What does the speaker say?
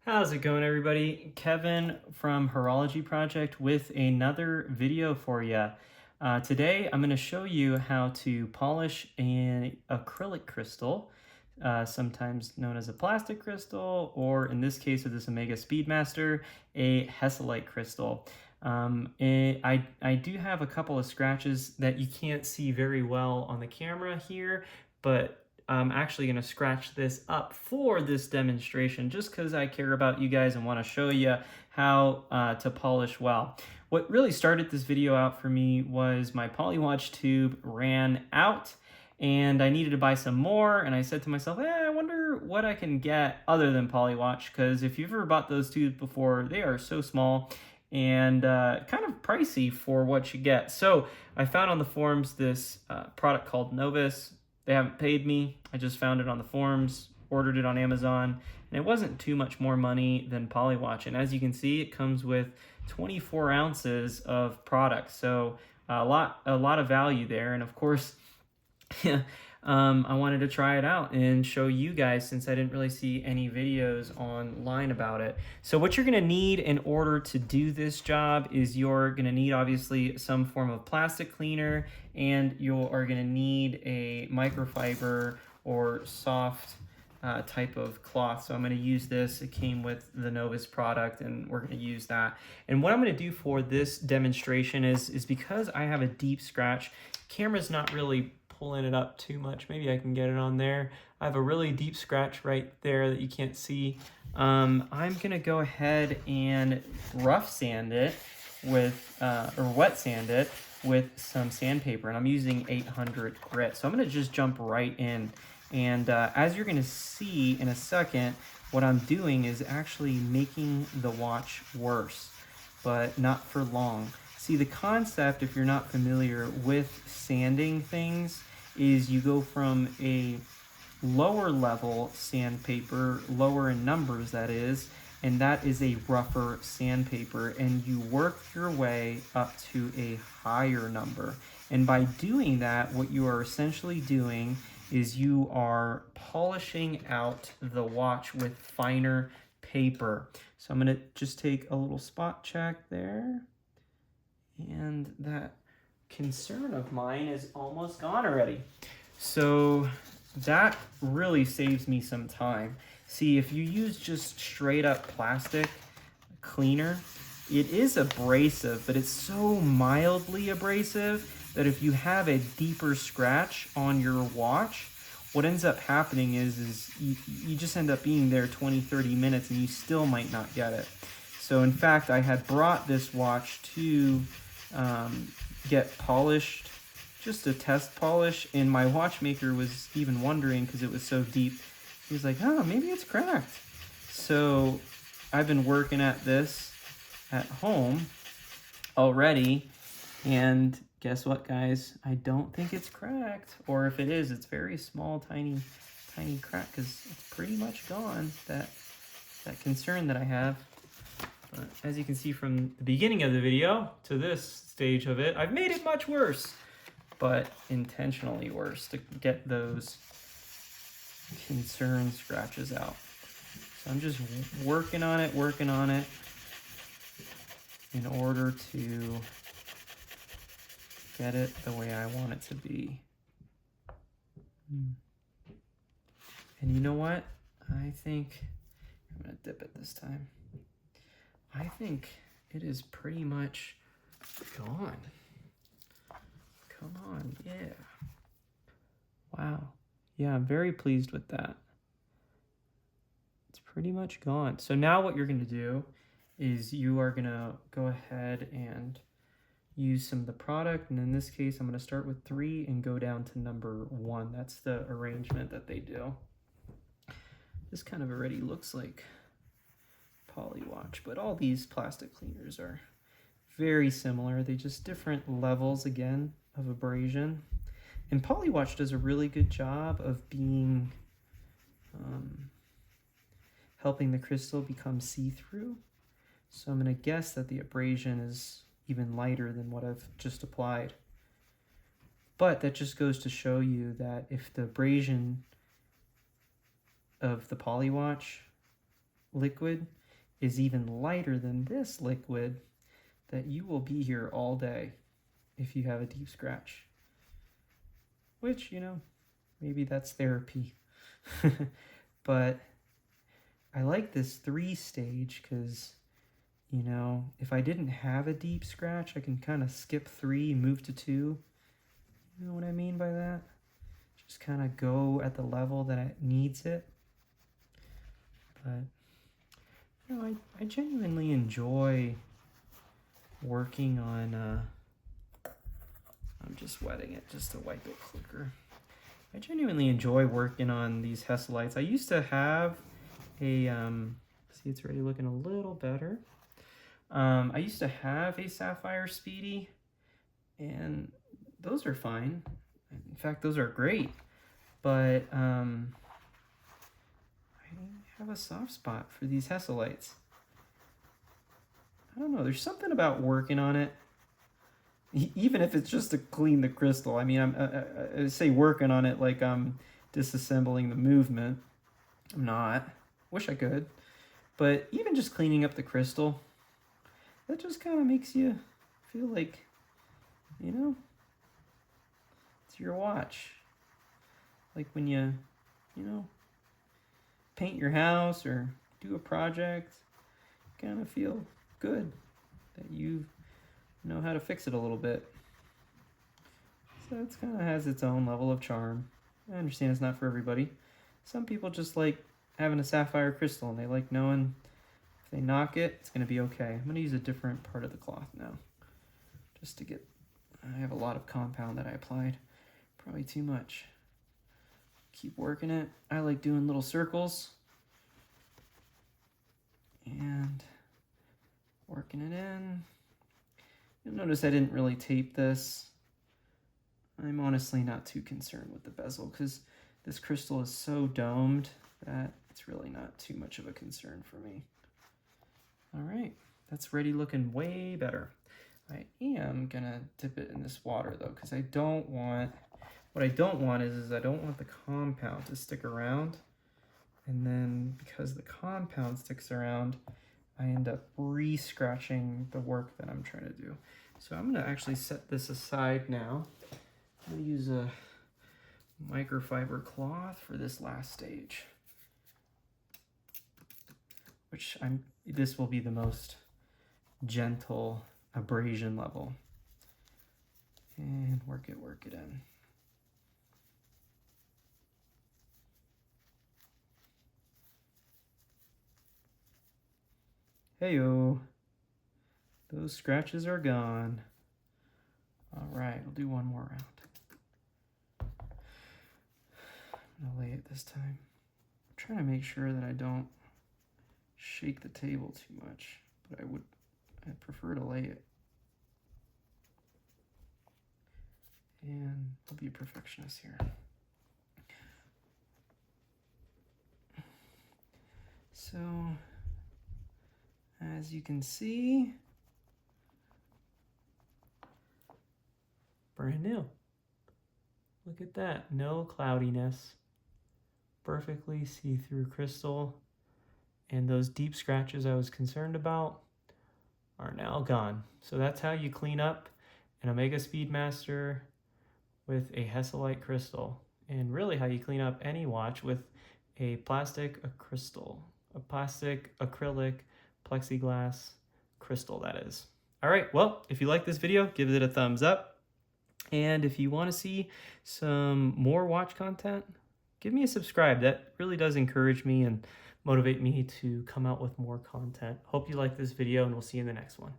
How's it going, everybody? Kevin from Horology Project with another video for you. Today I'm going to show you how to polish an acrylic crystal, sometimes known as a plastic crystal, or in this case of this Omega Speedmaster, a Hesalite crystal. I do have a couple of scratches that you can't see very well on the camera here, but I'm actually going to scratch this up for this demonstration just because I care about you guys and want to show you how to polish well. What really started this video out for me was my PolyWatch tube ran out and I needed to buy some more, and I said to myself, I wonder what I can get other than PolyWatch, because if you've ever bought those tubes before, they are so small and kind of pricey for what you get. So I found on the forums this product called Novus. They haven't paid me. I just found it on the forums, ordered it on Amazon, and it wasn't too much more money than PolyWatch. And as you can see, it comes with 24 ounces of product. So a lot of value there. And of course, I wanted to try it out and show you guys, since I didn't really see any videos online about it. So what you're gonna need in order to do this job is you're gonna need obviously some form of plastic cleaner, and you are gonna need a microfiber or soft type of cloth. So I'm going to use this. It came with the Novus product, and we're going to use that. And what I'm going to do for this demonstration is because I have a deep scratch, camera's not really pulling it up too much. Maybe I can get it on there. I have a really deep scratch right there that you can't see. I'm going to go ahead and rough sand it with, or wet sand it with some sandpaper, and I'm using 800 grit. So I'm going to just jump right in. And as you're going to see in a second, what I'm doing is actually making the watch worse, but not for long. See, the concept, if you're not familiar with sanding things, is you go from a lower level sandpaper, lower in numbers that is, and that is a rougher sandpaper, and you work your way up to a higher number. And by doing that, what you are essentially doing is you are polishing out the watch with finer paper. So I'm going to just take a little spot check there. And that concern of mine is almost gone already. So that really saves me some time. See, if you use just straight up plastic cleaner, it is abrasive, but it's so mildly abrasive that if you have a deeper scratch on your watch, what ends up happening is you just end up being there 20-30 minutes and you still might not get it. So in fact, I had brought this watch to get polished, just a test polish, and my watchmaker was even wondering, because it was so deep, he was like, oh, maybe it's cracked. So I've been working at this at home already, and guess what, guys? I don't think it's cracked, or if it is, it's very small, tiny crack, because it's pretty much gone, that concern that I have. But as you can see from the beginning of the video to this stage of it, I've made it much worse, but intentionally worse, to get those concern scratches out. So I'm just working on it in order to get it the way I want it to be. And you know what? I think I'm gonna dip it this time. I think it is pretty much gone. Come on, yeah. Wow. Yeah, I'm very pleased with that. It's pretty much gone. So now what you're gonna do is you are gonna go ahead and use some of the product, and in this case I'm going to start with 3 and go down to number 1. That's the arrangement that they do. This kind of already looks like PolyWatch, but all these plastic cleaners are very similar. They just different levels again of abrasion, and PolyWatch does a really good job of being helping the crystal become see-through. So I'm going to guess that the abrasion is even lighter than what I've just applied. But that just goes to show you that if the abrasion of the PolyWatch liquid is even lighter than this liquid, that you will be here all day if you have a deep scratch. Which, you know, maybe that's therapy. But I like this 3-stage because, you know, if I didn't have a deep scratch, I can kind of skip 3, move to 2. You know what I mean by that? Just kind of go at the level that it needs it. But, you know, I genuinely enjoy working on, I'm just wetting it just to wipe it quicker. I genuinely enjoy working on these Hesalites. I used to have a, see, it's already looking a little better. I used to have a Sapphire Speedy, and those are fine. In fact, those are great. But I have a soft spot for these Hesalites. I don't know, there's something about working on it, even if it's just to clean the crystal. I mean, I say working on it like I'm disassembling the movement. I'm not. Wish I could. But even just cleaning up the crystal, that just kind of makes you feel like, you know, it's your watch. Like when you know, paint your house or do a project, kind of feel good that you know how to fix it a little bit. So it's kind of has its own level of charm. I understand it's not for everybody. Some people just like having a sapphire crystal and they like knowing if they knock it, it's going to be okay. I'm going to use a different part of the cloth now just to get, I have a lot of compound that I applied, probably too much. Keep working it. I like doing little circles and working it in. You'll notice I didn't really tape this. I'm honestly not too concerned with the bezel because this crystal is so domed that it's really not too much of a concern for me. All right, that's ready, looking way better. I am gonna dip it in this water though, because I don't want, what I don't want is I don't want the compound to stick around. And then because the compound sticks around, I end up re-scratching the work that I'm trying to do. So I'm gonna actually set this aside now. I'm gonna use a microfiber cloth for this last stage, which this will be the most gentle abrasion level. And work it in. Heyo, those scratches are gone. All right, we'll do one more round. I'm gonna lay it this time. I'm trying to make sure that I don't shake the table too much, but I'd prefer to lay it. And I'll be a perfectionist here. So, as you can see, brand new. Look at that, no cloudiness. Perfectly see-through crystal. And those deep scratches I was concerned about are now gone. So that's how you clean up an Omega Speedmaster with a Hesalite crystal. And really how you clean up any watch with a plastic acrylic plexiglass crystal, that is. All right, well, if you like this video, give it a thumbs up. And if you want to see some more watch content, give me a subscribe. That really does encourage me and motivate me to come out with more content. Hope you like this video, and we'll see you in the next one.